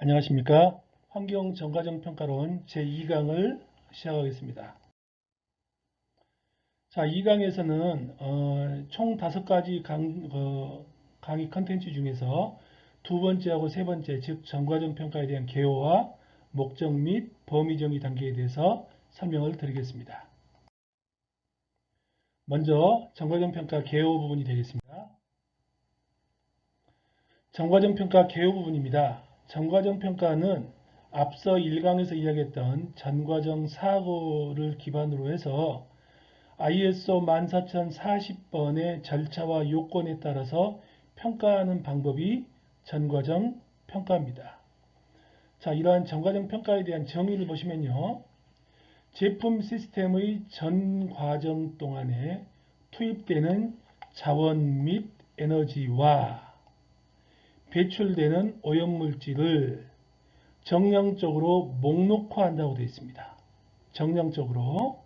안녕하십니까. 환경 정과정 평가론 제2강을 시작하겠습니다. 자, 2강에서는 총 5가지 강의 컨텐츠 중에서 두 번째하고 세 번째, 즉 정과정 평가에 대한 개요와 목적 및 범위 정의 단계에 대해서 설명을 드리겠습니다. 먼저 정과정 평가 개요 부분이 되겠습니다. 정과정 평가 개요 부분입니다. 정과정 평가는 앞서 1강에서 이야기했던 전과정 사고를 기반으로 해서 ISO 14040번의 절차와 요건에 따라서 평가하는 방법이 전과정 평가입니다. 자, 이러한 전과정 평가에 대한 정의를 보시면요. 제품 시스템의 전 과정 동안에 투입되는 자원 및 에너지와 배출되는 오염물질을 정량적으로 목록화한다고 되어 있습니다. 정량적으로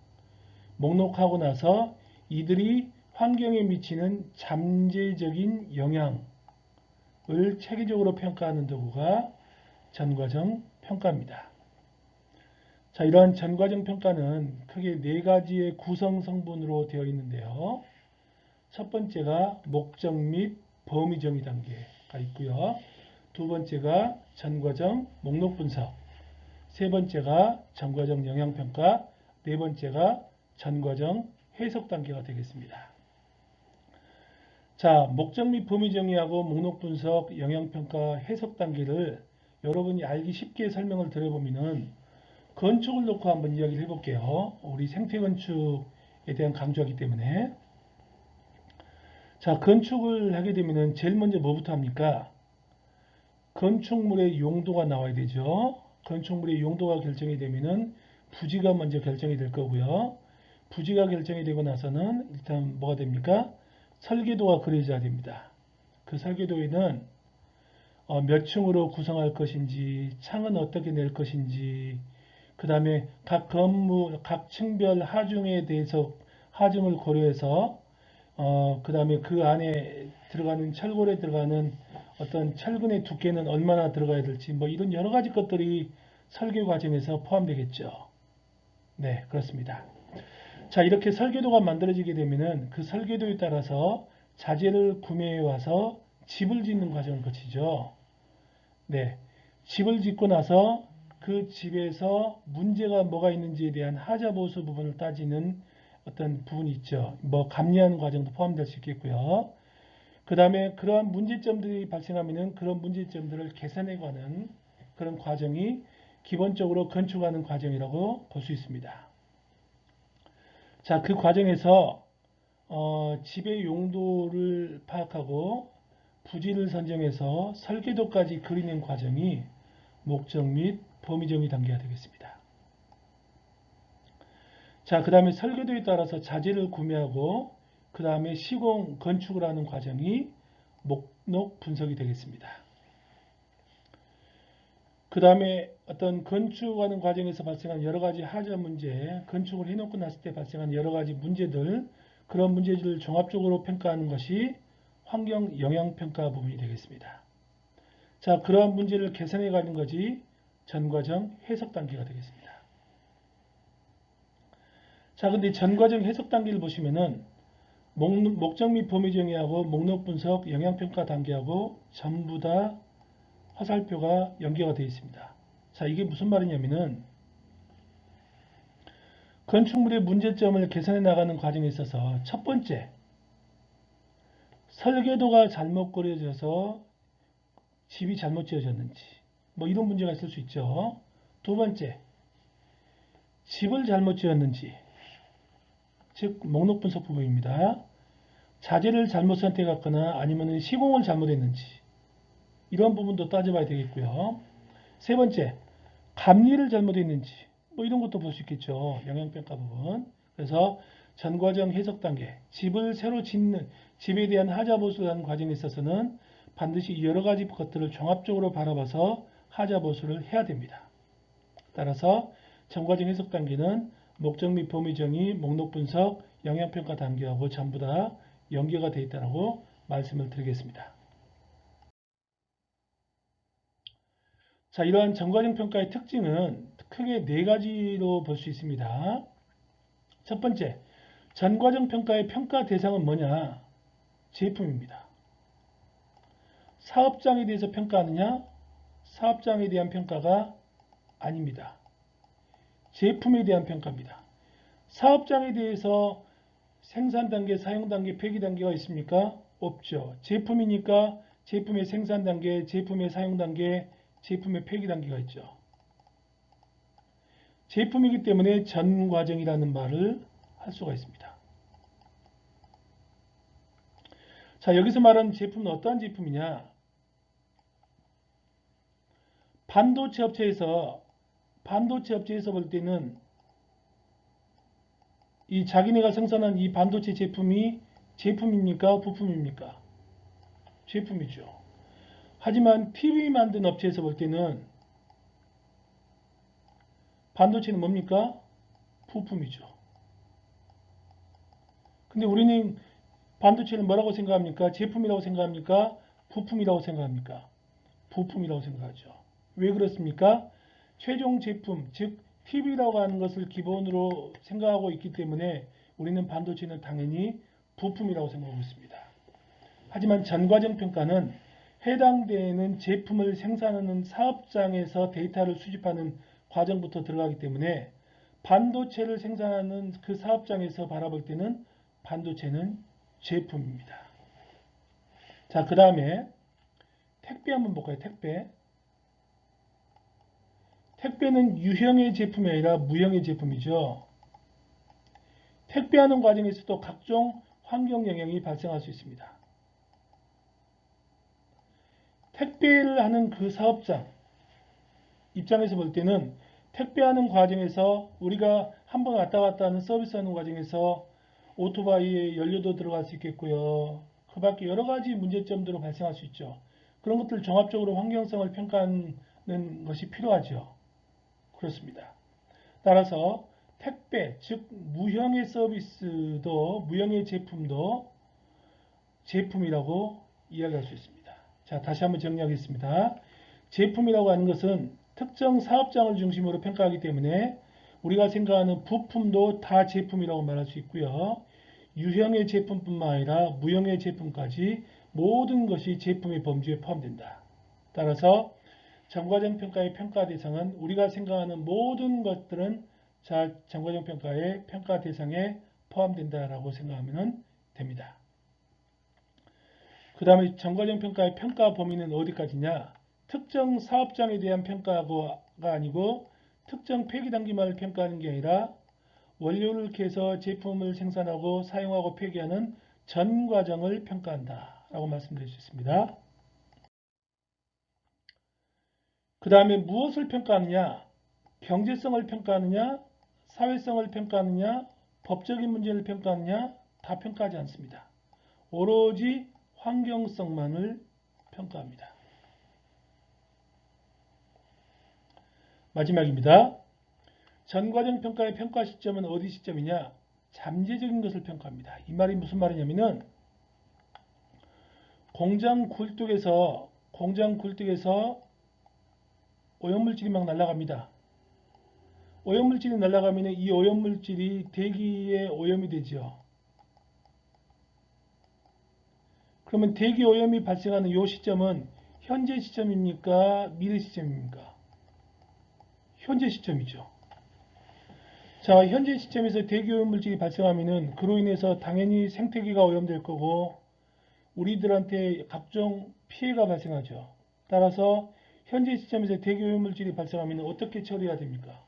목록하고 나서 이들이 환경에 미치는 잠재적인 영향을 체계적으로 평가하는 도구가 전과정 평가입니다. 자, 이러한 전과정 평가는 크게 4가지의 구성 성분으로 되어 있는데요. 첫 번째가 목적 및 범위 정의 단계가 있고요. 두 번째가 전과정 목록 분석, 세 번째가 전과정 영향 평가, 네 번째가 전과정 해석 단계가 되겠습니다. 자, 목적 및 범위 정의하고 목록 분석, 영향 평가, 해석 단계를 여러분이 알기 쉽게 설명을 드려보면은 건축을 놓고 한번 이야기를 해볼게요. 우리 생태 건축에 대한 강조하기 때문에. 자, 건축을 하게 되면은 제일 먼저 뭐부터 합니까? 건축물의 용도가 나와야 되죠. 건축물의 용도가 결정이 되면은 부지가 먼저 결정이 될 거고요. 부지가 결정이 되고 나서는 일단 뭐가 됩니까? 설계도가 그려져야 됩니다. 그 설계도에는 몇 층으로 구성할 것인지, 창은 어떻게 낼 것인지, 그 다음에 각 건물, 각 층별 하중에 대해서 하중을 고려해서 그 다음에 그 안에 들어가는 철골에 들어가는 어떤 철근의 두께는 얼마나 들어가야 될지 뭐 이런 여러 가지 것들이 설계 과정에서 포함되겠죠. 네, 그렇습니다. 자, 이렇게 설계도가 만들어지게 되면은 그 설계도에 따라서 자재를 구매해 와서 집을 짓는 과정을 거치죠. 네, 집을 짓고 나서 그 집에서 문제가 뭐가 있는지에 대한 하자 보수 부분을 따지는 어떤 부분이 있죠. 뭐 감리하는 과정도 포함될 수 있겠고요. 그 다음에 그러한 문제점들이 발생하면은 그런 문제점들을 개선해가는 그런 과정이 기본적으로 건축하는 과정이라고 볼 수 있습니다. 자, 그 과정에서 집의 용도를 파악하고 부지를 선정해서 설계도까지 그리는 과정이 목적 및 범위 정의 단계가 되겠습니다. 자, 그 다음에 설계도에 따라서 자재를 구매하고 그 다음에 시공, 건축을 하는 과정이 목록 분석이 되겠습니다. 그 다음에 어떤 건축하는 과정에서 발생한 여러 가지 하자 문제, 건축을 해놓고 났을 때 발생한 여러 가지 문제들, 그런 문제들을 종합적으로 평가하는 것이 환경 영향 평가 부분이 되겠습니다. 자, 그러한 문제를 개선해 가는 것이 전과정 해석 단계가 되겠습니다. 자, 근데 전과정 해석 단계를 보시면은 목적 및 범위 정의하고 목록 분석, 영향 평가 단계하고 전부 다 화살표가 연계가 되어 있습니다. 자, 이게 무슨 말이냐면은 건축물의 문제점을 개선해 나가는 과정에 있어서 첫 번째, 설계도가 잘못 그려져서 집이 잘못 지어졌는지 뭐 이런 문제가 있을 수 있죠. 두 번째, 집을 잘못 지었는지, 즉 목록 분석 부분입니다. 자재를 잘못 선택했거나 아니면 시공을 잘못했는지 이런 부분도 따져봐야 되겠고요. 세 번째, 감리를 잘못했는지 뭐 이런 것도 볼 수 있겠죠. 영향평가 부분. 그래서 전과정 해석 단계, 집을 새로 짓는 집에 대한 하자 보수를 하는 과정에 있어서는 반드시 여러 가지 것들을 종합적으로 바라봐서 하자 보수를 해야 됩니다. 따라서 전과정 해석 단계는 목적 및 범위 정의, 목록 분석, 영향평가 단계하고 전부 다 연계가 되어 있다고 말씀을 드리겠습니다. 자, 이러한 전과정 평가의 특징은 크게 네 가지로 볼 수 있습니다. 첫 번째, 전과정 평가의 평가 대상은 뭐냐? 제품입니다. 사업장에 대해서 평가하느냐? 사업장에 대한 평가가 아닙니다. 제품에 대한 평가입니다. 사업장에 대해서 생산 단계, 사용 단계, 폐기 단계가 있습니까? 없죠. 제품이니까 제품의 생산 단계, 제품의 사용 단계, 제품의 폐기 단계가 있죠. 제품이기 때문에 전 과정이라는 말을 할 수가 있습니다. 자, 여기서 말하는 제품은 어떠한 제품이냐? 반도체 업체에서 볼 때는 이 자기네가 생산한 이 반도체 제품이 제품입니까? 부품입니까? 제품이죠. 하지만 TV 만든 업체에서 볼 때는 반도체는 뭡니까? 부품이죠. 근데 우리는 반도체는 뭐라고 생각합니까? 제품이라고 생각합니까? 부품이라고 생각합니까? 부품이라고 생각하죠. 왜 그렇습니까? 최종 제품, 즉 TV라고 하는 것을 기본으로 생각하고 있기 때문에 우리는 반도체는 당연히 부품이라고 생각하고 있습니다. 하지만 전과정 평가는 해당되는 제품을 생산하는 사업장에서 데이터를 수집하는 과정부터 들어가기 때문에 반도체를 생산하는 그 사업장에서 바라볼 때는 반도체는 제품입니다. 자, 그 다음에 택배 한번 볼까요? 택배는 유형의 제품이 아니라 무형의 제품이죠. 택배하는 과정에서도 각종 환경 영향이 발생할 수 있습니다. 택배를 하는 그 사업장 입장에서 볼 때는 택배하는 과정에서 우리가 한번 왔다 갔다 하는 서비스하는 과정에서 오토바이에 연료도 들어갈 수 있겠고요. 그 밖에 여러 가지 문제점들이 발생할 수 있죠. 그런 것들을 종합적으로 환경성을 평가하는 것이 필요하죠. 그렇습니다. 따라서 택배, 즉 무형의 서비스도 무형의 제품도 제품이라고 이야기할 수 있습니다. 자, 다시 한번 정리하겠습니다. 제품이라고 하는 것은 특정 사업장을 중심으로 평가하기 때문에 우리가 생각하는 부품도 다 제품이라고 말할 수 있고요. 유형의 제품뿐만 아니라 무형의 제품까지 모든 것이 제품의 범주에 포함된다. 따라서 전과정 평가의 평가 대상은 우리가 생각하는 모든 것들은 전과정 평가의 평가 대상에 포함된다라고 생각하면 됩니다. 그 다음에 전과정 평가의 평가 범위는 어디까지냐? 특정 사업장에 대한 평가가 아니고 특정 폐기 단계만을 평가하는 게 아니라 원료를 캐서 제품을 생산하고 사용하고 폐기하는 전 과정을 평가한다 라고 말씀드릴 수 있습니다. 그 다음에 무엇을 평가하느냐? 경제성을 평가하느냐? 사회성을 평가하느냐? 법적인 문제를 평가하느냐? 다 평가하지 않습니다. 오로지 환경성만을 평가합니다. 마지막입니다. 전과정 평가의 평가 시점은 어디 시점이냐? 잠재적인 것을 평가합니다. 이 말이 무슨 말이냐면은 공장 굴뚝에서 오염물질이 막 날아갑니다. 오염물질이 날아가면 이 오염물질이 대기에 오염이 되죠. 그러면 대기 오염이 발생하는 이 시점은 현재 시점입니까? 미래 시점입니까? 현재 시점이죠. 자, 현재 시점에서 대기 오염물질이 발생하면은 그로 인해서 당연히 생태계가 오염될 거고 우리들한테 각종 피해가 발생하죠. 따라서 현재 시점에서 대기 오염물질이 발생하면 어떻게 처리해야 됩니까?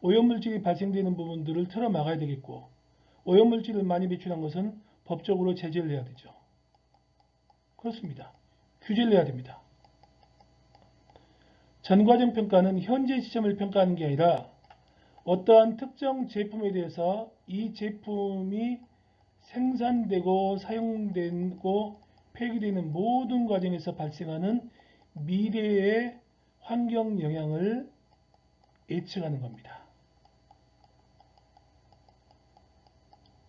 오염물질이 발생되는 부분들을 틀어 막아야 되겠고 오염물질을 많이 배출한 것은 법적으로 제재를 해야 되죠. 그렇습니다. 규제를 해야 됩니다. 전과정 평가는 현재 시점을 평가하는 게 아니라 어떠한 특정 제품에 대해서 이 제품이 생산되고 사용되고 폐기되는 모든 과정에서 발생하는 미래의 환경 영향을 예측하는 겁니다.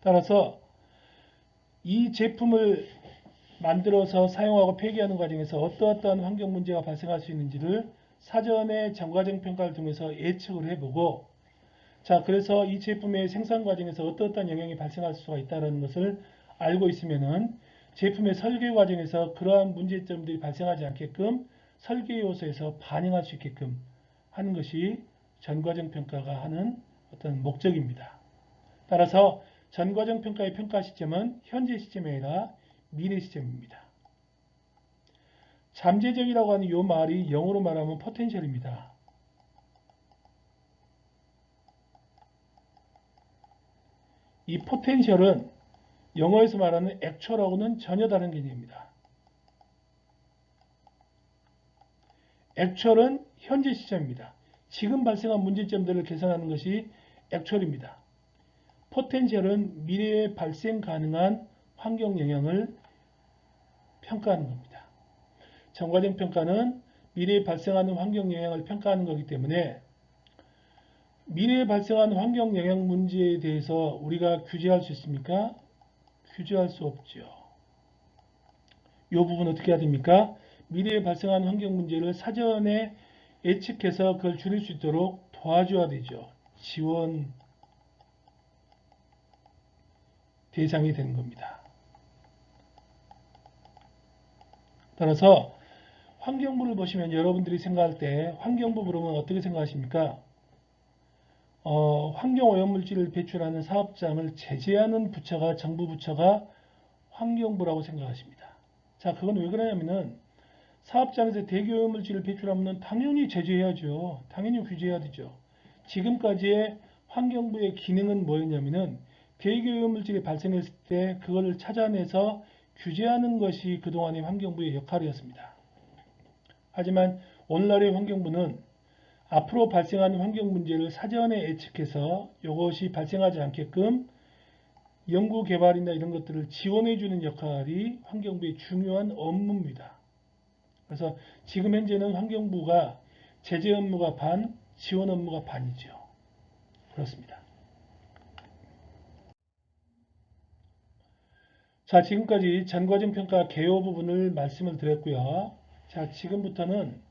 따라서 이 제품을 만들어서 사용하고 폐기하는 과정에서 어떠한 환경 문제가 발생할 수 있는지를 사전에 전과정 평가를 통해서 예측을 해보고, 자, 그래서 이 제품의 생산 과정에서 어떠한 영향이 발생할 수가 있다는 것을 알고 있으면은 제품의 설계 과정에서 그러한 문제점들이 발생하지 않게끔 설계 요소에서 반영할 수 있게끔 하는 것이 전과정 평가가 하는 어떤 목적입니다. 따라서 전과정 평가의 평가 시점은 현재 시점이 아니라 미래 시점입니다. 잠재적이라고 하는 이 말이 영어로 말하면 포텐셜입니다. 이 포텐셜은 영어에서 말하는 액츄얼하고는 전혀 다른 개념입니다. 액츄얼은 현재 시점입니다. 지금 발생한 문제점들을 개선하는 것이 액츄얼입니다. 포텐셜은 미래에 발생 가능한 환경 영향을 평가하는 겁니다. 전과정 평가는 미래에 발생하는 환경 영향을 평가하는 것이기 때문에 미래에 발생하는 환경 영향 문제에 대해서 우리가 규제할 수 있습니까? 규제할 수 없죠. 이 부분 어떻게 해야 됩니까? 미래에 발생하는 환경 문제를 사전에 예측해서 그걸 줄일 수 있도록 도와줘야 되죠. 지원 대상이 되는 겁니다. 따라서 환경부를 보시면 여러분들이 생각할 때 환경부 부르면 어떻게 생각하십니까? 환경오염물질을 배출하는 사업장을 제재하는 부처가 정부 부처가 환경부라고 생각하십니다. 자, 그건 왜 그러냐면은 사업장에서 대기오염물질을 배출하면 당연히 제재해야죠. 당연히 규제해야 되죠. 지금까지의 환경부의 기능은 뭐였냐면은 대기오염물질이 발생했을 때 그걸 찾아내서 규제하는 것이 그동안의 환경부의 역할이었습니다. 하지만 오늘날의 환경부는 앞으로 발생하는 환경 문제를 사전에 예측해서 이것이 발생하지 않게끔 연구 개발이나 이런 것들을 지원해 주는 역할이 환경부의 중요한 업무입니다. 그래서 지금 현재는 환경부가 제재 업무가 반, 지원 업무가 반이죠. 그렇습니다. 자, 지금까지 전과정 평가 개요 부분을 말씀을 드렸고요. 자, 지금부터는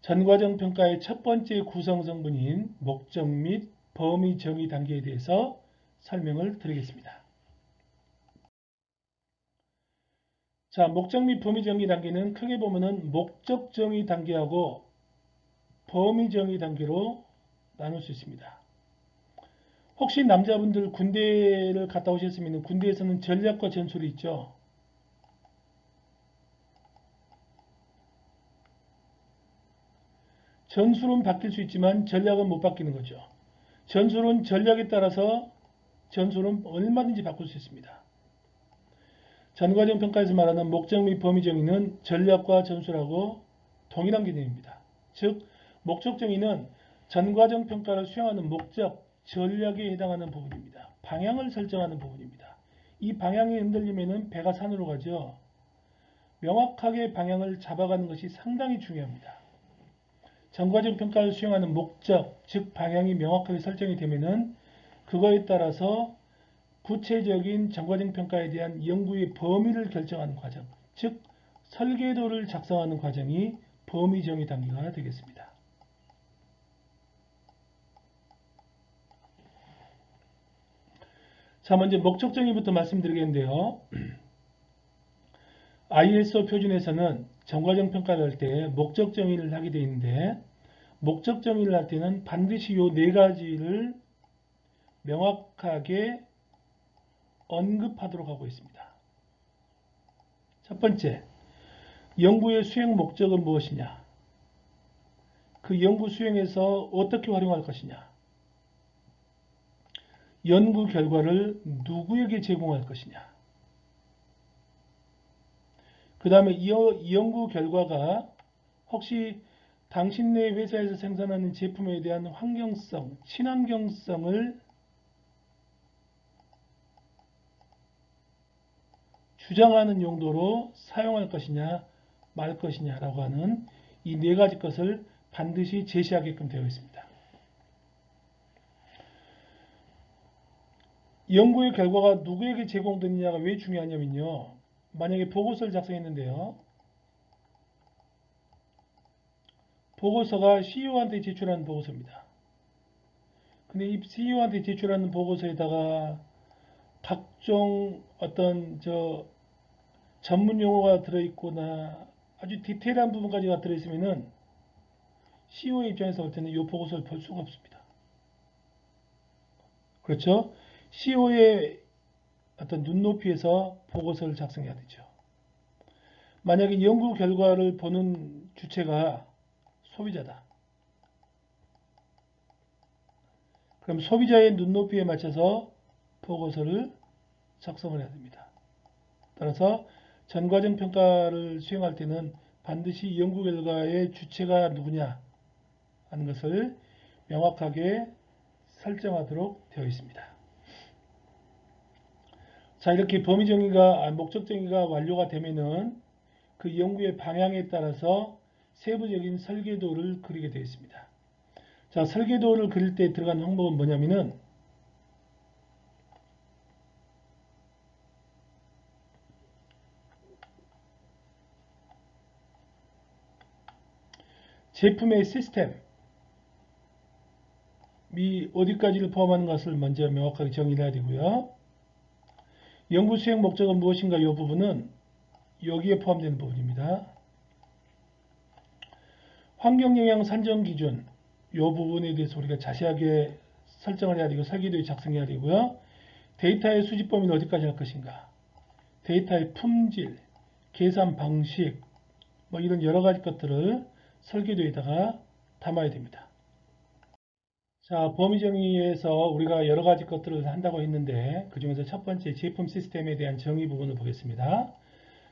전과정 평가의 첫 번째 구성 성분인 목적 및 범위 정의 단계에 대해서 설명을 드리겠습니다. 자, 목적 및 범위 정의 단계는 크게 보면은 목적 정의 단계하고 범위 정의 단계로 나눌 수 있습니다. 혹시 남자분들 군대를 갔다 오셨으면 군대에서는 전략과 전술이 있죠. 전술은 바뀔 수 있지만 전략은 못 바뀌는 거죠. 전술은 전략에 따라서 전술은 얼마든지 바꿀 수 있습니다. 전과정 평가에서 말하는 목적 및 범위 정의는 전략과 전술하고 동일한 개념입니다. 즉, 목적 정의는 전과정 평가를 수행하는 목적, 전략에 해당하는 부분입니다. 방향을 설정하는 부분입니다. 이 방향이 흔들리면 배가 산으로 가죠. 명확하게 방향을 잡아가는 것이 상당히 중요합니다. 전과정 평가를 수행하는 목적, 즉 방향이 명확하게 설정이 되면은 그거에 따라서 구체적인 전과정 평가에 대한 연구의 범위를 결정하는 과정, 즉 설계도를 작성하는 과정이 범위 정의 단계가 되겠습니다. 자, 먼저 목적 정의부터 말씀드리겠는데요. ISO 표준에서는 전과정 평가를 할 때 목적 정의를 하게 되어 있는데 목적 정의를 할 때는 반드시 이 네 가지를 명확하게 언급하도록 하고 있습니다. 첫 번째, 연구의 수행 목적은 무엇이냐? 그 연구 수행에서 어떻게 활용할 것이냐? 연구 결과를 누구에게 제공할 것이냐? 그 다음에 이 연구 결과가 혹시 당신네 회사에서 생산하는 제품에 대한 환경성, 친환경성을 주장하는 용도로 사용할 것이냐 말 것이냐라고 하는 이 네 가지 것을 반드시 제시하게끔 되어 있습니다. 연구의 결과가 누구에게 제공되느냐가 왜 중요하냐면요. 만약에 보고서를 작성했는데요. 보고서가 CEO한테 제출하는 보고서입니다. 근데 이 CEO한테 제출하는 보고서에다가 각종 어떤 전문 용어가 들어있거나 아주 디테일한 부분까지가 들어있으면은 CEO의 입장에서 볼 때는 이 보고서를 볼 수가 없습니다. 그렇죠? CEO의 어떤 눈높이에서 보고서를 작성해야 되죠. 만약에 연구 결과를 보는 주체가 소비자다. 그럼 소비자의 눈높이에 맞춰서 보고서를 작성을 해야 됩니다. 따라서 전과정 평가를 수행할 때는 반드시 연구 결과의 주체가 누구냐 하는 것을 명확하게 설정하도록 되어 있습니다. 자, 이렇게 범위 정의가 목적 정의가 완료가 되면은 그 연구의 방향에 따라서 세부적인 설계도를 그리게 되어 있습니다. 자, 설계도를 그릴 때 들어간 항목은 뭐냐면은 제품의 시스템이 어디까지를 포함하는 것을 먼저 명확하게 정의를 해야 되고요. 연구 수행 목적은 무엇인가 이 부분은 여기에 포함되는 부분입니다. 환경영향 산정 기준 이 부분에 대해서 우리가 자세하게 설정을 해야 되고 설계도에 작성해야 되고요. 데이터의 수집 범위는 어디까지 할 것인가, 데이터의 품질, 계산 방식 뭐 이런 여러 가지 것들을 설계도에다가 담아야 됩니다. 자, 범위 정의에서 우리가 여러 가지 것들을 한다고 했는데 그 중에서 첫 번째 제품 시스템에 대한 정의 부분을 보겠습니다.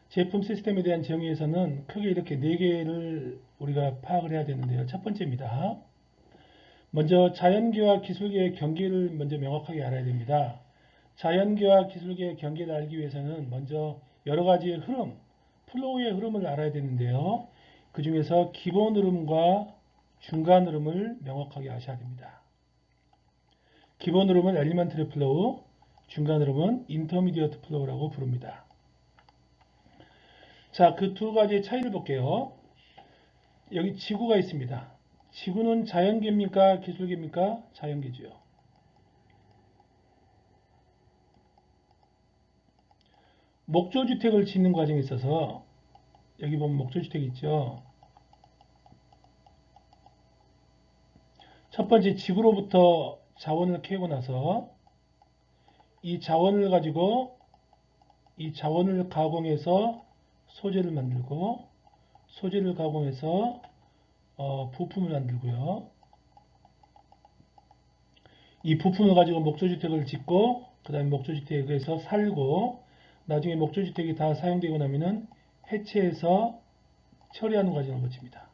제품 시스템에 대한 정의에서는 크게 이렇게 4개를 우리가 파악을 해야 되는데요. 첫 번째입니다. 먼저 자연계와 기술계의 경계를 먼저 명확하게 알아야 됩니다. 자연계와 기술계의 경계를 알기 위해서는 먼저 여러 가지의 흐름, 플로우의 흐름을 알아야 되는데요. 그 중에서 기본 흐름과 중간 흐름을 명확하게 아셔야 됩니다. 기본 흐름은 엘리먼트리 플로우, 중간 흐름은 인터미디어트 플로우라고 부릅니다. 자, 그 두 가지의 차이를 볼게요. 여기 지구가 있습니다. 지구는 자연계입니까? 기술계입니까? 자연계지요. 목조주택을 짓는 과정에 있어서 여기 보면 목조주택 있죠. 첫 번째 지구로부터 자원을 캐고 나서 이 자원을 가지고 이 자원을 가공해서 소재를 만들고 소재를 가공해서 부품을 만들고요. 이 부품을 가지고 목조주택을 짓고 그 다음에 목조주택에서 살고 나중에 목조주택이 다 사용되고 나면은 해체해서 처리하는 과정을 거칩니다.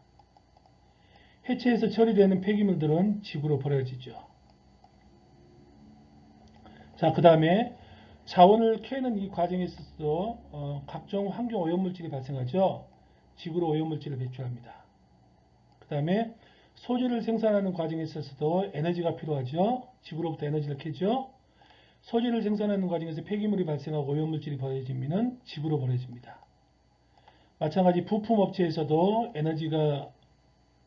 해체해서 처리되는 폐기물들은 지구로 버려지죠. 자, 그 다음에 자원을 캐는 이 과정에 있어서 각종 환경 오염물질이 발생하죠. 지구로 오염물질을 배출합니다. 그 다음에 소재를 생산하는 과정에 있어서도 에너지가 필요하죠. 지구로부터 에너지를 캐죠. 소재를 생산하는 과정에서 폐기물이 발생하고 오염물질이 버려지면 지구로 버려집니다. 마찬가지 부품업체에서도 에너지가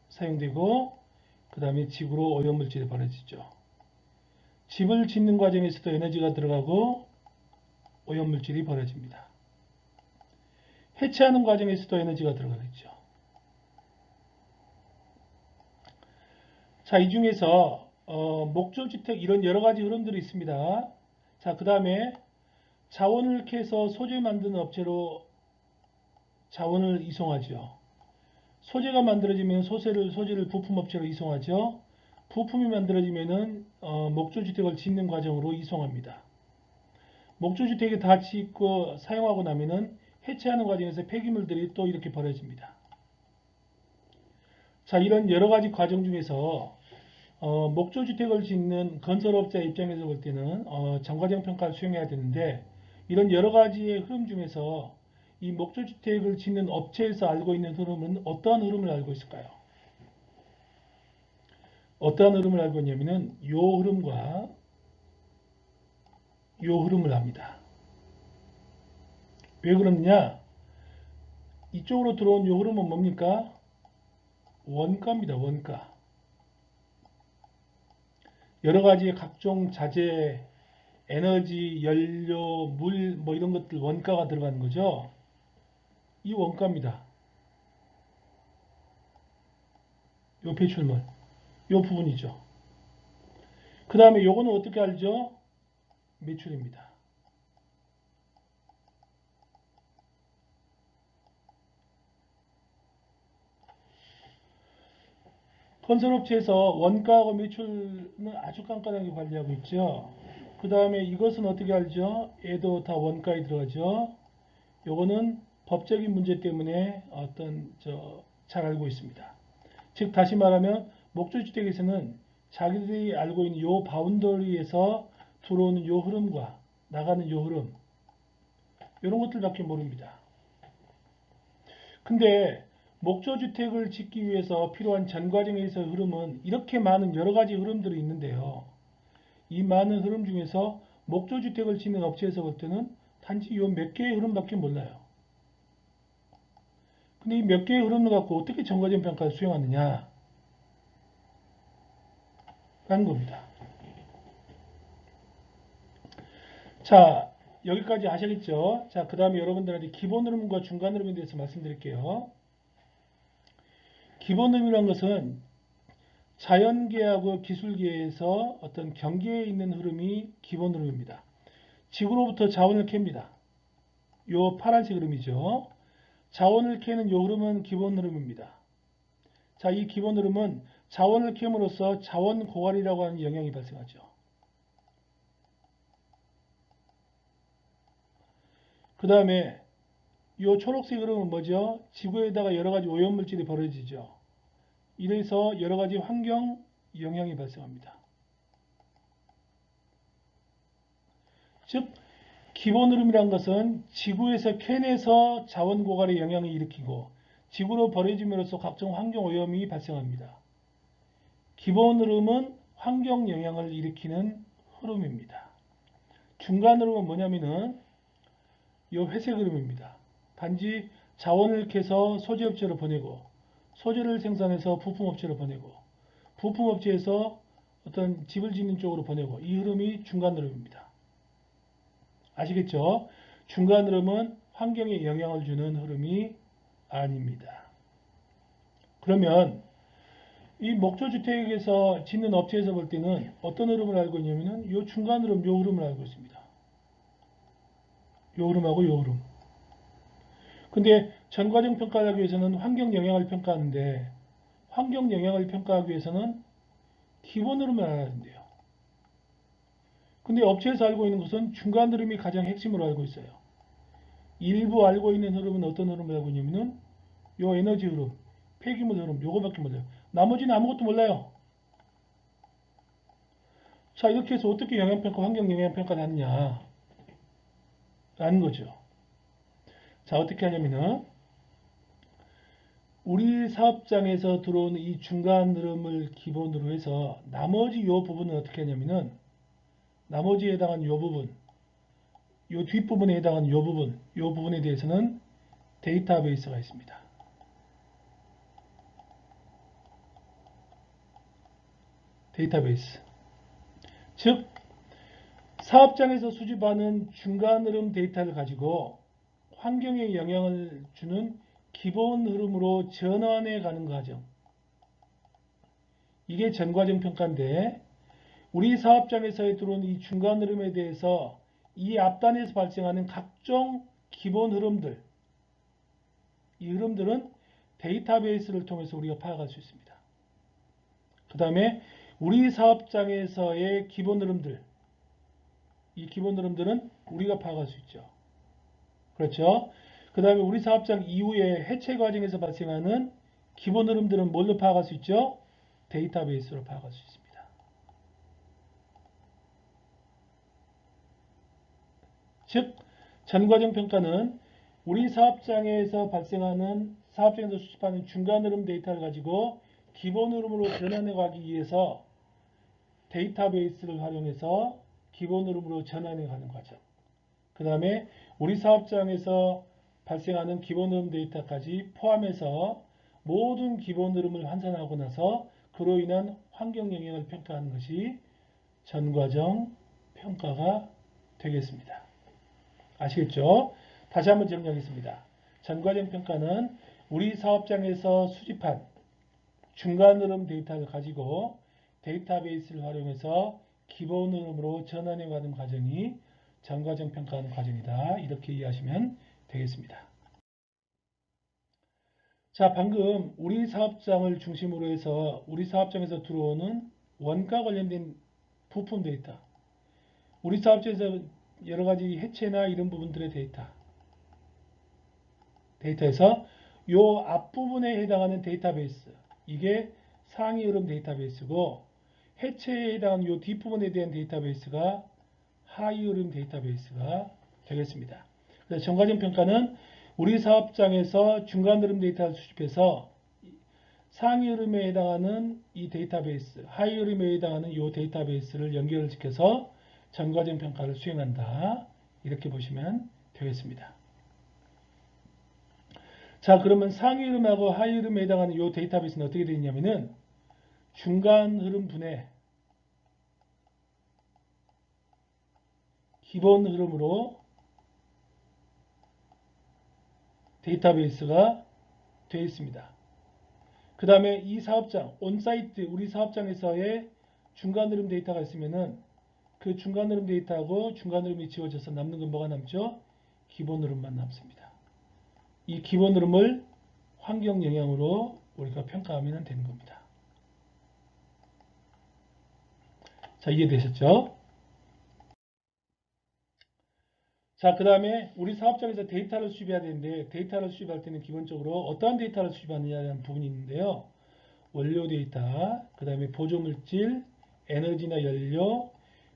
사용되고 그 다음에 지구로 오염물질이 버려지죠. 집을 짓는 과정에서도 에너지가 들어가고 오염물질이 버려집니다. 해체하는 과정에서도 에너지가 들어가겠죠. 자, 이 중에서 목조주택 이런 여러 가지 흐름들이 있습니다. 자, 그 다음에 자원을 캐서 소재 만드는 업체로 자원을 이송하죠. 소재가 만들어지면 소재를 부품업체로 이송하죠. 부품이 만들어지면은 목조주택을 짓는 과정으로 이송합니다. 목조주택이 다 짓고 사용하고 나면은 해체하는 과정에서 폐기물들이 또 이렇게 버려집니다. 자, 이런 여러 가지 과정 중에서 목조주택을 짓는 건설업자 입장에서 볼 때는 전과정 평가를 수행해야 되는데 이런 여러 가지의 흐름 중에서 이 목조주택을 짓는 업체에서 알고 있는 흐름은 어떠한 흐름을 알고 있을까요? 어떠한 흐름을 알고 있냐면은 이 흐름과 이 흐름을 압니다. 왜 그러느냐? 이쪽으로 들어온 이 흐름은 뭡니까? 원가입니다. 원가. 여러 가지 각종 자재, 에너지, 연료, 물, 뭐 이런 것들 원가가 들어가는 거죠. 이 원가입니다. 요 배출물. 요 부분이죠. 그 다음에 요거는 어떻게 알죠? 매출입니다. 건설업체에서 원가하고 매출은 아주 깐깐하게 관리하고 있죠. 그 다음에 이것은 어떻게 알죠? 얘도 다 원가에 들어가죠. 요거는 법적인 문제 때문에 잘 알고 있습니다. 즉 다시 말하면 목조주택에서는 자기들이 알고 있는 요 바운더리에서 들어오는 요 흐름과 나가는 요 흐름 이런 것들밖에 모릅니다. 근데 목조주택을 짓기 위해서 필요한 전 과정에서의 흐름은 이렇게 많은 여러 가지 흐름들이 있는데요. 이 많은 흐름 중에서 목조주택을 짓는 업체에서 볼 때는 단지 요 몇 개의 흐름밖에 몰라요. 근데 이 몇 개의 흐름을 갖고 어떻게 전과적 평가를 수행하느냐 라는 겁니다. 자, 여기까지 아시겠죠? 자, 그 다음에 여러분들한테 기본 흐름과 중간 흐름에 대해서 말씀드릴게요. 기본 흐름이라는 것은 자연계하고 기술계에서 어떤 경계에 있는 흐름이 기본 흐름입니다. 지구로부터 자원을 캡니다. 요 파란색 흐름이죠. 자원을 캐는 요 흐름은 기본 흐름입니다. 자, 이 기본 흐름은 자원을 캠으로써 자원 고갈이라고 하는 영향이 발생하죠. 그 다음에 요 초록색 흐름은 뭐죠? 지구에다가 여러 가지 오염물질이 벌어지죠. 이래서 여러 가지 환경 영향이 발생합니다. 즉 기본 흐름이란 것은 지구에서 캐내서 자원 고갈의 영향을 일으키고 지구로 버려짐으로써 각종 환경 오염이 발생합니다. 기본 흐름은 환경 영향을 일으키는 흐름입니다. 중간 흐름은 뭐냐면은 이 회색 흐름입니다. 단지 자원을 캐서 소재업체로 보내고 소재를 생산해서 부품업체로 보내고 부품업체에서 어떤 집을 짓는 쪽으로 보내고 이 흐름이 중간 흐름입니다. 아시겠죠? 중간 흐름은 환경에 영향을 주는 흐름이 아닙니다. 그러면 이 목조주택에서 짓는 업체에서 볼 때는 어떤 흐름을 알고 있냐면은 이 중간 흐름, 이 흐름을 알고 있습니다. 이 흐름하고 이 흐름. 근데 전과정 평가를 하기 위해서는 환경 영향을 평가하는데 환경 영향을 평가하기 위해서는 기본 흐름을 알아야 된대요. 근데 업체에서 알고 있는 것은 중간 흐름이 가장 핵심으로 알고 있어요. 일부 알고 있는 흐름은 어떤 흐름을 알고 있냐면은 요 에너지 흐름, 폐기물 흐름, 요거밖에 몰라요. 나머지는 아무것도 몰라요. 자, 이렇게 해서 어떻게 영향평가, 환경 영향평가를 하느냐 라는 거죠. 자, 어떻게 하냐면은 우리 사업장에서 들어오는 이 중간 흐름을 기본으로 해서 나머지 요 부분은 어떻게 하냐면은 나머지에 해당하는 요 부분, 요 뒷부분에 해당하는 요 부분, 요 부분에 대해서는 데이터베이스가 있습니다. 데이터베이스. 즉 사업장에서 수집하는 중간 흐름 데이터를 가지고 환경에 영향을 주는 기본 흐름으로 전환해 가는 과정. 이게 전과정 평가인데 우리 사업장에서 들어온 이 중간 흐름에 대해서 이 앞단에서 발생하는 각종 기본 흐름들, 이 흐름들은 데이터베이스를 통해서 우리가 파악할 수 있습니다. 그 다음에 우리 사업장에서의 기본 흐름들, 이 기본 흐름들은 우리가 파악할 수 있죠. 그렇죠? 그 다음에 우리 사업장 이후에 해체 과정에서 발생하는 기본 흐름들은 뭘로 파악할 수 있죠? 데이터베이스로 파악할 수 있습니다. 즉 전과정 평가는 우리 사업장에서 발생하는 사업장에서 수집하는 중간 흐름 데이터를 가지고 기본 흐름으로 전환해 가기 위해서 데이터베이스를 활용해서 기본 흐름으로 전환해 가는 과정. 그 다음에 우리 사업장에서 발생하는 기본 흐름 데이터까지 포함해서 모든 기본 흐름을 환산하고 나서 그로 인한 환경 영향을 평가하는 것이 전과정 평가가 되겠습니다. 아시겠죠? 다시 한번 정리하겠습니다. 전과정 평가는 우리 사업장에서 수집한 중간 흐름 데이터를 가지고 데이터베이스를 활용해서 기본 흐름으로 전환해가는 과정이 전과정 평가하는 과정이다. 이렇게 이해하시면 되겠습니다. 자, 방금 우리 사업장을 중심으로 해서 우리 사업장에서 들어오는 원가 관련된 부품 데이터, 우리 사업장에서 여러 가지 해체나 이런 부분들의 데이터에서 요 앞부분에 해당하는 데이터베이스, 이게 상위 흐름 데이터베이스고, 해체에 해당하는 요 뒷부분에 대한 데이터베이스가 하위 흐름 데이터베이스가 되겠습니다. 그래서 전과정 평가는 우리 사업장에서 중간 흐름 데이터를 수집해서 상위 흐름에 해당하는 이 데이터베이스, 하위 흐름에 해당하는 이 데이터베이스를 연결을 시켜서 전과정 평가를 수행한다. 이렇게 보시면 되겠습니다. 자, 그러면 상위 흐름하고 하위 흐름에 해당하는 이 데이터베이스는 어떻게 되어 있냐면은 중간 흐름 분해 기본 흐름으로 데이터베이스가 되어 있습니다. 그 다음에 이 사업장, 온사이트, 우리 사업장에서의 중간 흐름 데이터가 있으면은 그 중간 흐름 데이터하고 중간 흐름이 지워져서 남는 건 뭐가 남죠? 기본 흐름만 남습니다. 이 기본 흐름을 환경 영향으로 우리가 평가하면 되는 겁니다. 자, 이해되셨죠? 자, 그 다음에 우리 사업장에서 데이터를 수집해야 되는데 데이터를 수집할 때는 기본적으로 어떠한 데이터를 수집하느냐는 부분이 있는데요. 원료 데이터, 그 다음에 보조물질, 에너지나 연료,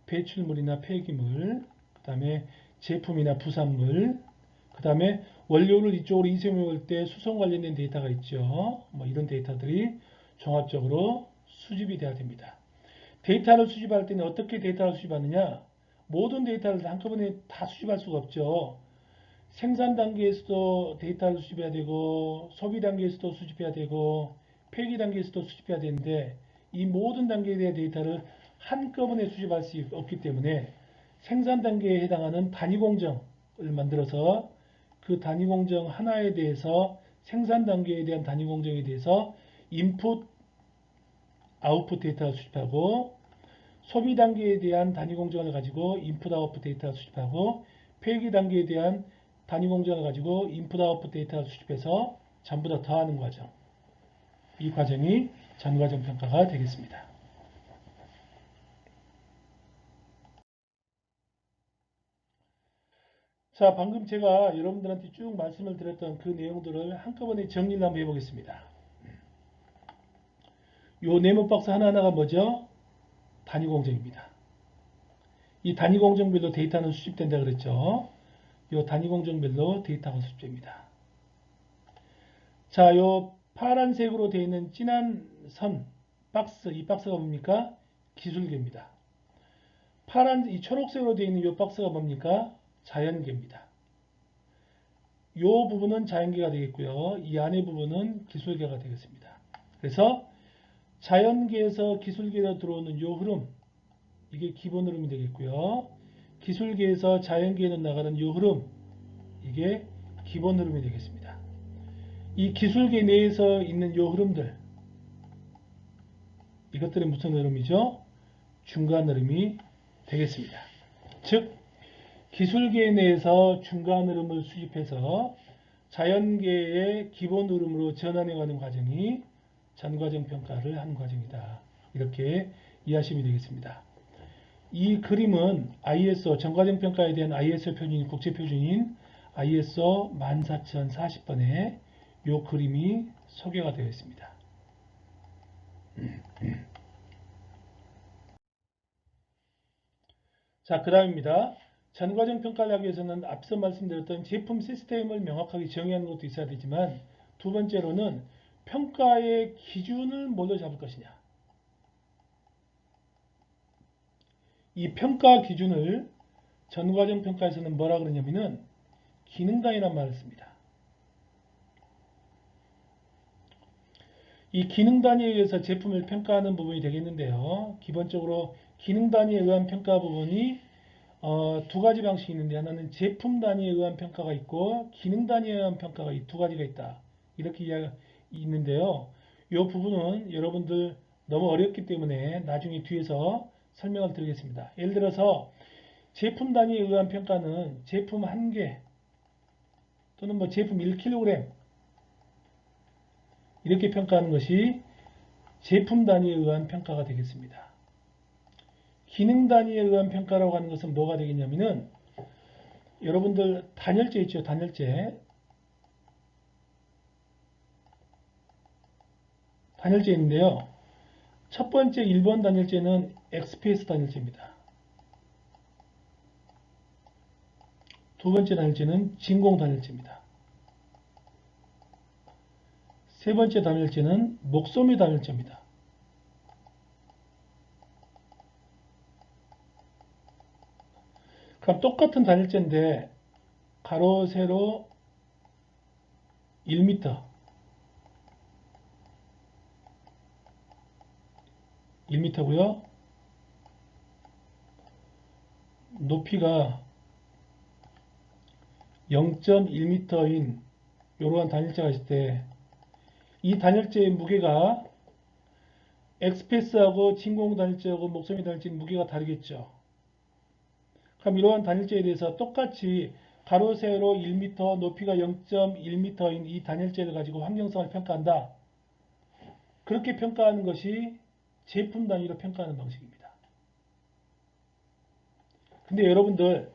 배출물이나 폐기물, 그 다음에 제품이나 부산물, 그 다음에 원료를 이쪽으로 이송해 올 때 수송 관련된 데이터가 있죠. 뭐 이런 데이터들이 종합적으로 수집이 돼야 됩니다. 데이터를 수집할 때는 어떻게 데이터를 수집하느냐? 모든 데이터를 한꺼번에 다 수집할 수가 없죠. 생산 단계에서도 데이터를 수집해야 되고, 소비 단계에서도 수집해야 되고, 폐기 단계에서도 수집해야 되는데, 이 모든 단계에 대한 데이터를 한꺼번에 수집할 수 없기 때문에 생산 단계에 해당하는 단위 공정을 만들어서 그 단위 공정 하나에 대해서 생산 단계에 대한 단위 공정에 대해서 인풋, 아웃풋 데이터를 수집하고, 소비 단계에 대한 단위 공정을 가지고 인풋 아웃풋 데이터를 수집하고, 폐기 단계에 대한 단위 공정을 가지고 인풋 아웃풋 데이터를 수집해서 전부 다 더하는 과정. 이 과정이 전과정 평가가 되겠습니다. 자, 방금 제가 여러분들한테 쭉 말씀을 드렸던 그 내용들을 한꺼번에 정리를 한번 해보겠습니다. 요 네모 박스 하나하나가 뭐죠? 단위 공정입니다. 이 단위 공정별로 데이터는 수집된다 그랬죠. 요 단위 공정별로 데이터가 수집됩니다. 자, 요 파란색으로 되어 있는 진한 선 박스, 이 박스가 뭡니까? 기술계입니다. 이 초록색으로 되어 있는 이 박스가 뭡니까? 자연계입니다. 이 부분은 자연계가 되겠고요. 이 안의 부분은 기술계가 되겠습니다. 그래서 자연계에서 기술계로 들어오는 이 흐름, 이게 기본 흐름이 되겠고요. 기술계에서 자연계로 나가는 이 흐름, 이게 기본 흐름이 되겠습니다. 이 기술계 내에서 있는 이 흐름들, 이것들이 무슨 흐름이죠? 중간 흐름이 되겠습니다. 즉, 기술계 내에서 중간 흐름을 수집해서 자연계의 기본 흐름으로 전환해가는 과정이 전과정 평가를 하는 과정이다. 이렇게 이해하시면 되겠습니다. 이 그림은 ISO, 전과정 평가에 대한 ISO 표준인, 국제표준인 ISO 14040번에 이 그림이 소개가 되어 있습니다. 자, 그 다음입니다. 전과정 평가를 하기 위해서는 앞서 말씀드렸던 제품 시스템을 명확하게 정의하는 것도 있어야 되지만, 두 번째로는 평가의 기준을 뭘로 잡을 것이냐. 이 평가 기준을 전과정 평가에서는 뭐라 그러냐면은 기능단위란 말을 씁니다. 이 기능 단위에 의해서 제품을 평가하는 부분이 되겠는데요. 기본적으로 기능 단위에 의한 평가 부분이 두 가지 방식이 있는데 하나는 제품 단위에 의한 평가가 있고 기능 단위에 의한 평가가 이 두 가지가 있다. 이렇게 이야기가 있는데요. 이 부분은 여러분들 너무 어렵기 때문에 나중에 뒤에서 설명을 드리겠습니다. 예를 들어서 제품 단위에 의한 평가는 제품 1개 또는 뭐 제품 1kg 이렇게 평가하는 것이 제품 단위에 의한 평가가 되겠습니다. 기능 단위에 의한 평가라고 하는 것은 뭐가 되겠냐면은 여러분들 단열재 있죠. 단열재 있는데요. 첫 번째 1번 단열재는 엑스페이스 단열재입니다. 두 번째 단열재는 진공 단열재입니다. 세 번째 단열재는 목소미 단열재입니다. 그럼 똑같은 단열재인데 가로 세로 1m 1m고요. 높이가 0.1m인 이러한 단열재가 있을 때 이 단열재의 무게가 엑스페이스하고 진공 단열재하고 목소미 단열재의 무게가 다르겠죠. 그럼 이러한 단열재에 대해서 똑같이 가로 세로 1m 높이가 0.1m인 이 단열재를 가지고 환경성을 평가한다. 그렇게 평가하는 것이 제품 단위로 평가하는 방식입니다. 근데 여러분들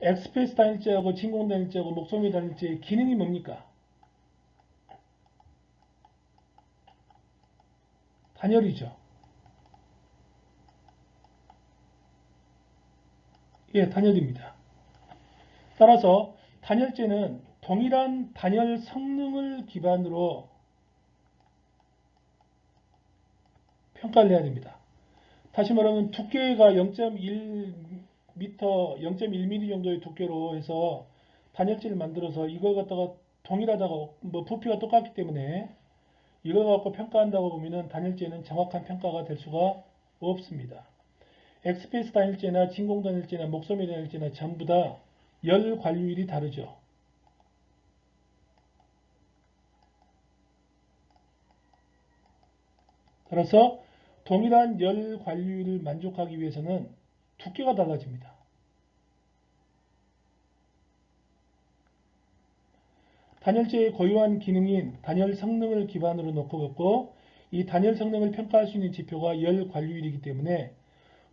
엑스페이스 단열재하고 진공 단열재하고 목소미 단열재의 기능이 뭡니까? 단열이죠. 예, 단열입니다. 따라서 단열재는 동일한 단열 성능을 기반으로 평가를 해야 됩니다. 다시 말하면 두께가 0.1m, 0.1mm 정도의 두께로 해서 단열재를 만들어서 이걸 갖다가 동일하다고 뭐 부피가 똑같기 때문에 이걸 갖고 평가한다고 보면은 단열재는 정확한 평가가 될 수가 없습니다. 엑스페이스 단열재나 진공 단열재나 목소미 단열재나 전부 다 열 관류율이 다르죠. 따라서 동일한 열 관류율을 만족하기 위해서는 두께가 달라집니다. 단열재의 고유한 기능인 단열 성능을 기반으로 놓고 있고 이 단열 성능을 평가할 수 있는 지표가 열 관류율이기 때문에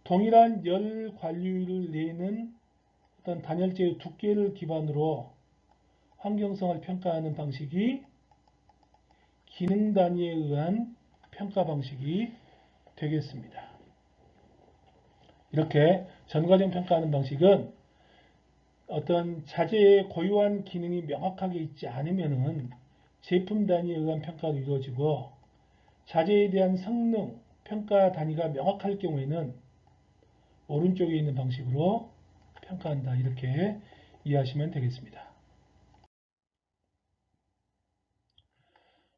동일한 열 관류율을 내는 어떤 단열재의 두께를 기반으로 환경성을 평가하는 방식이 기능 단위에 의한 평가 방식이 되겠습니다. 이렇게 전과정 평가하는 방식은 어떤 자재의 고유한 기능이 명확하게 있지 않으면은 제품 단위에 의한 평가도 이루어지고 자재에 대한 성능, 평가 단위가 명확할 경우에는 오른쪽에 있는 방식으로 평가한다. 이렇게 이해하시면 되겠습니다.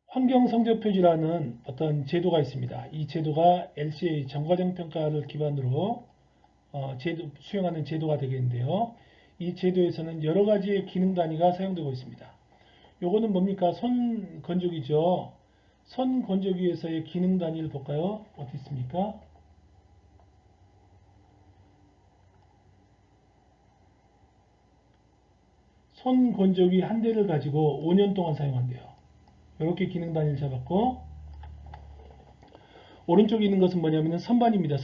환경성적표지라는 어떤 제도가 있습니다. 이 제도가 LCA 전과정 평가를 기반으로 수행하는 제도가 되겠는데요. 이 제도에서는 여러 가지의 기능 단위가 사용되고 있습니다. 요거는 뭡니까? 손 건조기죠. 손 건조기에서의 기능 단위를 볼까요? 어디 있습니까? 손 건조기 한 대를 가지고 5년 동안 사용한대요. 이렇게 기능 단위를 잡았고 오른쪽에 있는 것은 뭐냐면 선반입니다.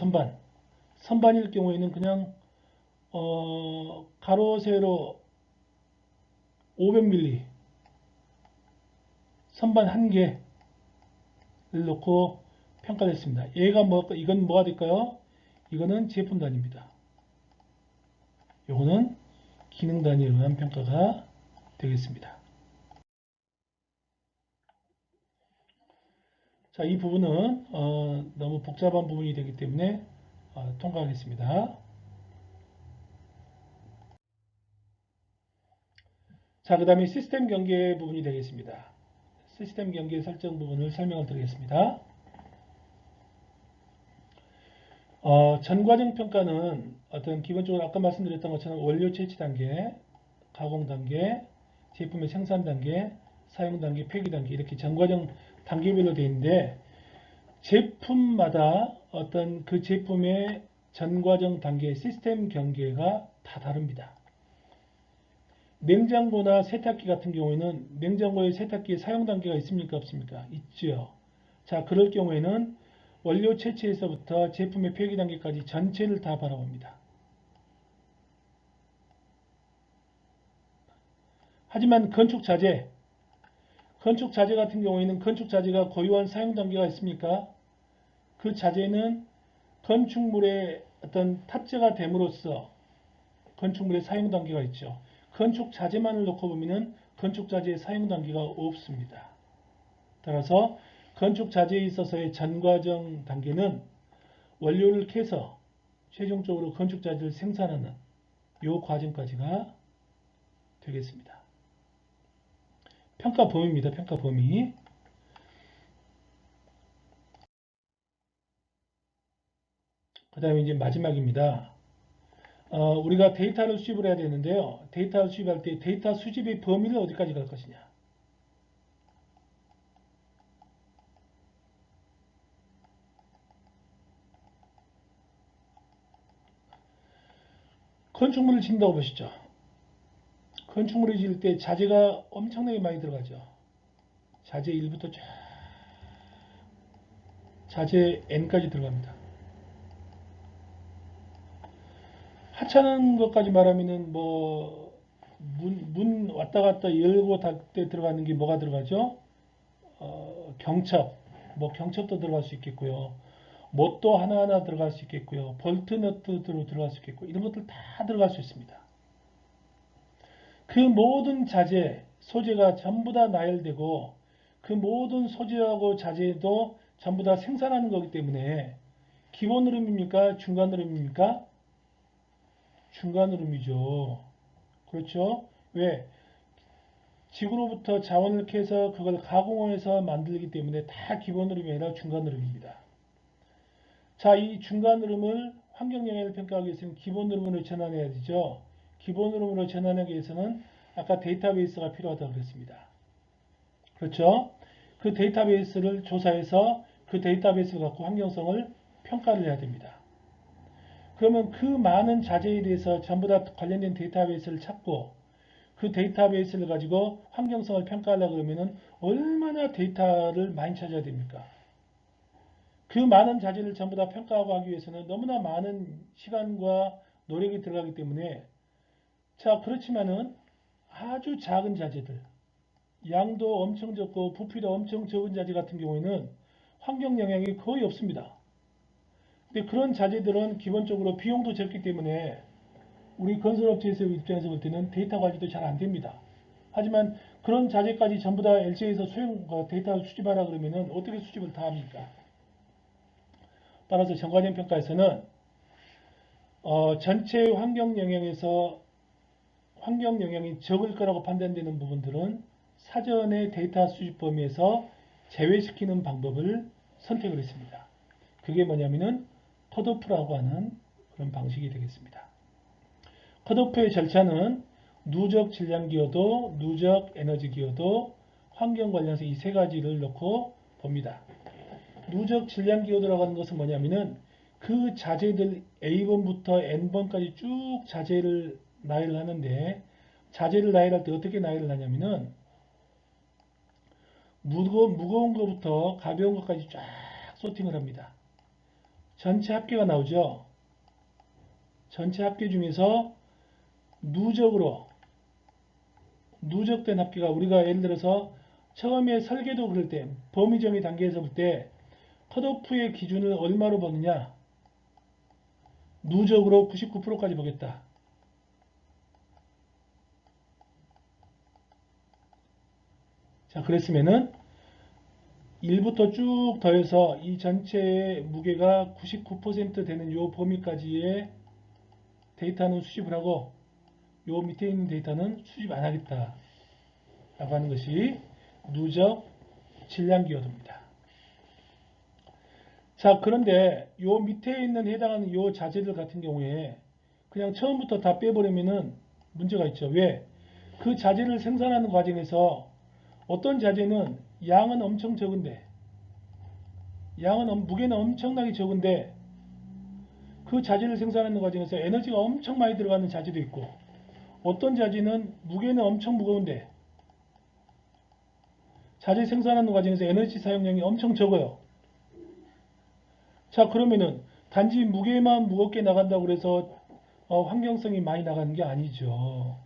선반일 경우에는 그냥 가로 세로 500ml 선반 한 개를 놓고 평가를 했습니다. 이건 뭐가 될까요? 이거는 제품 단위입니다. 요거는 기능 단위에 의한 평가가 되겠습니다. 자, 이 부분은 너무 복잡한 부분이 되기 때문에 통과하겠습니다. 자, 그 다음에 시스템 경계 부분이 되겠습니다. 시스템 경계 설정 부분을 설명을 드리겠습니다. 전과정 평가는 어떤 기본적으로 아까 말씀드렸던 것처럼 원료 채취 단계, 가공 단계, 제품의 생산 단계, 사용 단계, 폐기 단계 이렇게 전과정 단계별로 되어 있는데 제품마다 어떤 그 제품의 전과정 단계 시스템 경계가 다 다릅니다. 냉장고나 세탁기 같은 경우에는 냉장고에 세탁기에 사용 단계가 있습니까? 없습니까? 있죠. 자, 그럴 경우에는 원료 채취에서부터 제품의 폐기 단계까지 전체를 다 바라봅니다. 하지만 건축자재 같은 경우에는 건축자재가 고유한 사용 단계가 있습니까? 그 자재는 건축물의 어떤 탑재가 됨으로써 건축물의 사용 단계가 있죠. 건축자재만을 놓고 보면 건축자재의 사용 단계가 없습니다. 따라서 건축자재에 있어서의 전과정 단계는 원료를 캐서 최종적으로 건축자재를 생산하는 이 과정까지가 되겠습니다. 평가 범위입니다. 평가 범위. 그 다음에 이제 마지막입니다. 우리가 데이터를 수집을 해야 되는데요. 데이터를 수집할 때 데이터 수집의 범위는 어디까지 갈 것이냐. 건축물을 짓는다고 보시죠. 건축물을 지을 때 자재가 엄청나게 많이 들어가죠. 자재 1부터 쫙 자재 N까지 들어갑니다. 하찮은 것까지 말하면은 뭐 문 왔다 갔다 열고 닫을 때 들어가는 게 뭐가 들어가죠? 경첩, 뭐 경첩도 들어갈 수 있겠고요. 못도 하나하나 들어갈 수 있겠고요. 볼트 너트로 들어갈 수 있겠고 이런 것들 다 들어갈 수 있습니다. 그 모든 자재, 소재가 전부 다 나열되고 그 모든 소재하고 자재도 전부 다 생산하는 거기 때문에 기본 흐름입니까? 중간 흐름입니까? 중간 흐름이죠. 그렇죠? 왜? 지구로부터 자원을 캐서 그걸 가공해서 만들기 때문에 다 기본 흐름이 아니라 중간 흐름입니다. 자, 이 중간 흐름을 환경 영향을 평가하기 위해서는 기본 흐름으로 전환해야 되죠. 기본 흐름으로 전환하기 위해서는 아까 데이터베이스가 필요하다고 그랬습니다. 그렇죠? 그 데이터베이스를 조사해서 그 데이터베이스를 갖고 환경성을 평가를 해야 됩니다. 그러면 그 많은 자재에 대해서 전부 다 관련된 데이터베이스를 찾고 그 데이터베이스를 가지고 환경성을 평가하려고 그러면 얼마나 데이터를 많이 찾아야 됩니까? 그 많은 자재를 전부 다 평가하고 하기 위해서는 너무나 많은 시간과 노력이 들어가기 때문에 자, 그렇지만은 아주 작은 자재들 양도 엄청 적고 부피도 엄청 적은 자재 같은 경우에는 환경 영향이 거의 없습니다. 근데 그런 자재들은 기본적으로 비용도 적기 때문에 우리 건설업체에서 입장에서 볼 때는 데이터 관리도 잘 안 됩니다. 하지만 그런 자재까지 전부 다 LC에서 데이터를 수집하라 그러면은 어떻게 수집을 다 합니까? 따라서 전과정 평가에서는 전체 환경 영향에서 환경 영향이 적을 거라고 판단되는 부분들은 사전의 데이터 수집 범위에서 제외시키는 방법을 선택을 했습니다. 그게 뭐냐면은 컷오프라고 하는 그런 방식이 되겠습니다. 컷오프의 절차는 누적 질량 기여도, 누적 에너지 기여도, 환경 관련해서 이 세 가지를 놓고 봅니다. 누적 질량 기여도라고 하는 것은 뭐냐면은 그 자재들 A번부터 N번까지 쭉 자재를 나열을 하는데 자재를 나열할 때 어떻게 나열을 하냐면은 무거운 것부터 가벼운 것까지 쫙 소팅을 합니다. 전체 합계가 나오죠. 전체 합계 중에서 누적된 합계가 우리가 예를 들어서 처음에 설계도 그럴 때 범위 정의 단계에서 볼 때 컷오프의 기준을 얼마로 보느냐 누적으로 99%까지 보겠다. 자, 그랬으면은 1부터 쭉 더해서 이 전체의 무게가 99% 되는 요 범위까지의 데이터는 수집을 하고 요 밑에 있는 데이터는 수집 안 하겠다 라고 하는 것이 누적 질량 기여도입니다. 자, 그런데 요 밑에 있는 해당하는 요 자재들 같은 경우에 그냥 처음부터 다 빼버리면은 문제가 있죠. 왜? 그 자재를 생산하는 과정에서 어떤 자재는 양은 엄청 적은데, 무게는 엄청나게 적은데, 그 자재를 생산하는 과정에서 에너지가 엄청 많이 들어가는 자재도 있고, 어떤 자재는 무게는 엄청 무거운데, 자재 생산하는 과정에서 에너지 사용량이 엄청 적어요. 자, 그러면은 단지 무게만 무겁게 나간다고 해서 환경성이 많이 나가는 게 아니죠.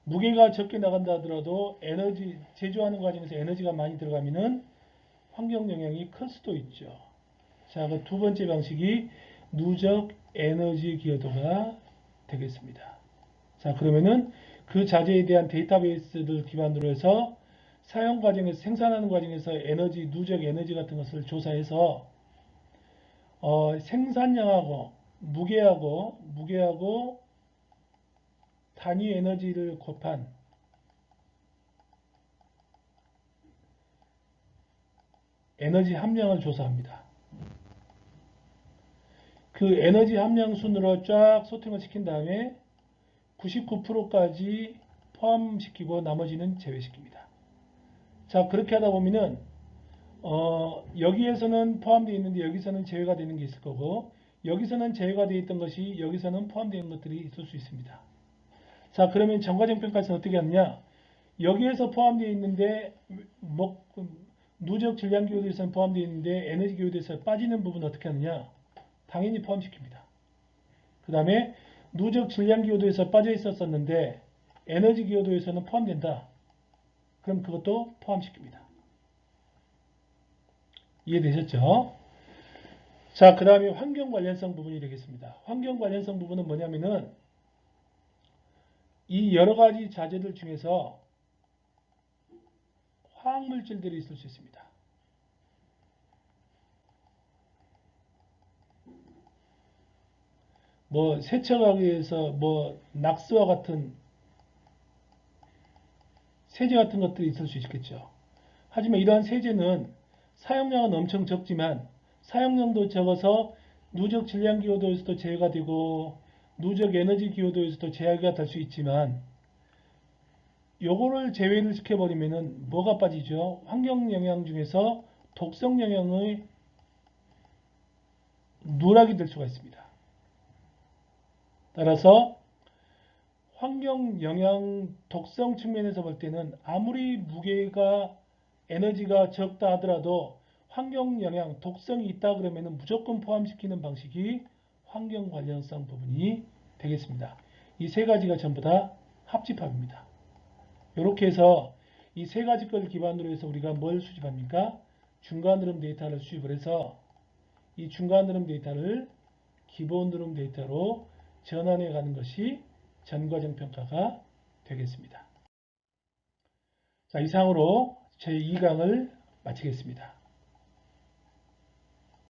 무게가 적게 나간다 하더라도 에너지 제조하는 과정에서 에너지가 많이 들어가면은 환경 영향이 클 수도 있죠. 자, 그 두 번째 방식이 누적 에너지 기여도가 되겠습니다. 자, 그러면은 그 자재에 대한 데이터베이스를 기반으로 해서 사용 과정에서 생산하는 과정에서 에너지, 누적 에너지 같은 것을 조사해서 생산량하고 무게하고 단위 에너지를 곱한 에너지 함량을 조사합니다. 그 에너지 함량 순으로 쫙 소팅을 시킨 다음에 99%까지 포함시키고 나머지는 제외시킵니다. 자, 그렇게 하다 보면은 여기에서는 포함되어 있는데 여기서는 제외가 되는 게 있을 거고, 여기서는 제외가 되어 있던 것이 여기서는 포함되어 있는 것들이 있을 수 있습니다. 자, 그러면 정과정 평가에서는 어떻게 하느냐? 여기에서 포함되어 있는데 누적 질량 기여도에서는 포함되어 있는데 에너지 기여도에서 빠지는 부분은 어떻게 하느냐? 당연히 포함시킵니다. 그 다음에 누적 질량 기여도에서 빠져 있었었는데 에너지 기여도에서는 포함된다. 그럼 그것도 포함시킵니다. 이해되셨죠? 자, 그 다음에 환경 관련성 부분이 되겠습니다. 환경 관련성 부분은 뭐냐면은 이 여러 가지 자재들 중에서 화학물질들이 있을 수 있습니다. 세척하기 위해서 낙스와 같은 세제 같은 것들이 있을 수 있겠죠. 하지만 이러한 세제는 사용량은 엄청 적지만 사용량도 적어서 누적 질량 기여도에서도 제외가 되고 누적 에너지 기여도에서도 제외가 될 수 있지만 요거를 제외를 시켜버리면은 뭐가 빠지죠? 환경 영향 중에서 독성 영향의 누락이 될 수가 있습니다. 따라서 환경 영향 독성 측면에서 볼 때는 아무리 무게가 에너지가 적다 하더라도 환경 영향 독성이 있다 그러면 무조건 포함시키는 방식이 환경 관련성 부분이 되겠습니다. 이 세 가지가 전부 다 합집합입니다. 이렇게 해서 이 세 가지 걸 기반으로 해서 우리가 뭘 수집합니까? 중간 흐름 데이터를 수집을 해서 이 중간 흐름 데이터를 기본 흐름 데이터로 전환해 가는 것이 전과정 평가가 되겠습니다. 자, 이상으로 제2강을 마치겠습니다.